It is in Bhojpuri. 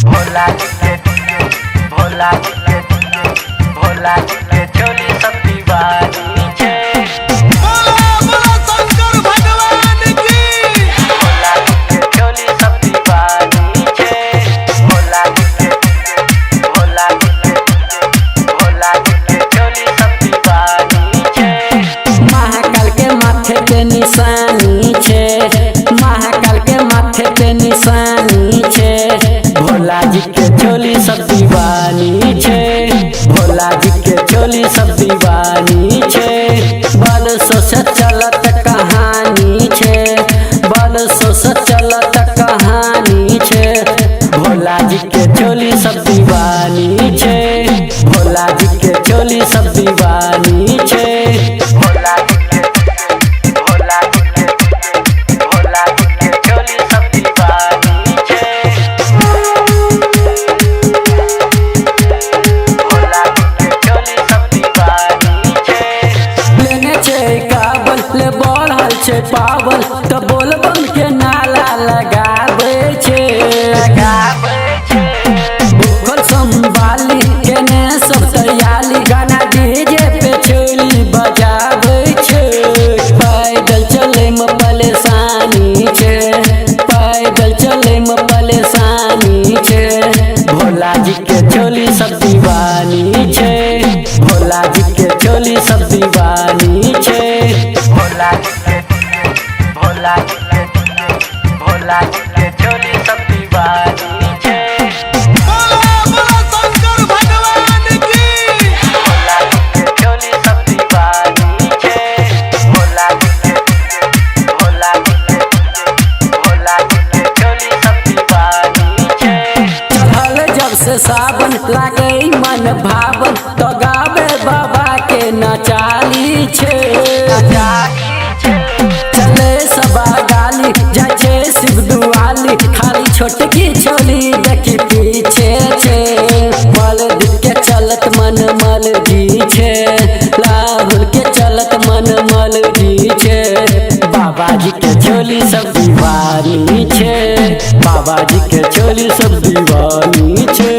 भोला जी के भोला जी के भोला जी के चोली सब दीवानी छे। बोला बोला शंकर भगवान की। भोला जी के चोली सब दीवानी छे। भोला जी के भोला जी के भोला जी के चोली सब दीवानी छे। महाकाल के माथे पे निशानी छे, महाकाल के माथे पे निशानी छे। भोला जी के चोली सब दीवानी छे, भोला जी के चोली सब दीवानी छे। बरसों से चलत कहानी छे, बरसों से चलत कहानी छे। भोला जी के चोली सब दीवानी छे, भोला जी के चोली सब दीवानी छे। भोला जी के भोला जी के भोला जी के चोली सब दीवानी छे। भोला जी के चोली सब दीवानी छे। लेने छे काबल ले बढ़ल छे पावल तो बोलबम के नाला लगावे छे। गावे छे भूखल संभाली केने सब तैयारी गाना डीजे पे चोली बजावे छे। पैदल चले में परेशानी छे, पैदल चले में परेशानी छे। भोला जी के चोली सब दीवानी छे, भोला जी के चोली सब दीवानी छे। भोला जी के भोला जी के भोला जी के चोली सब दीवानी छे। बोला बोला शंकर भगवान की। भोला जी के चोली सब दीवानी छे। भोला जी के भोला जी के भोला जी के चोली सब दीवानी छे। चढ़ल जब से सावन लागे मन भावन तो गावे बाबा के नचाली छे। चले सबा गाली जाय छे शिव दुआली, खाली छोटकी छोली देखी पीछे छे। मल दिल के चलत मन मल जी छे, राहुल के चलत मन मल जी छे। बाबा जी के चोली सब दीवानी छे, बाबा जी के चोली सब दीवानी छे।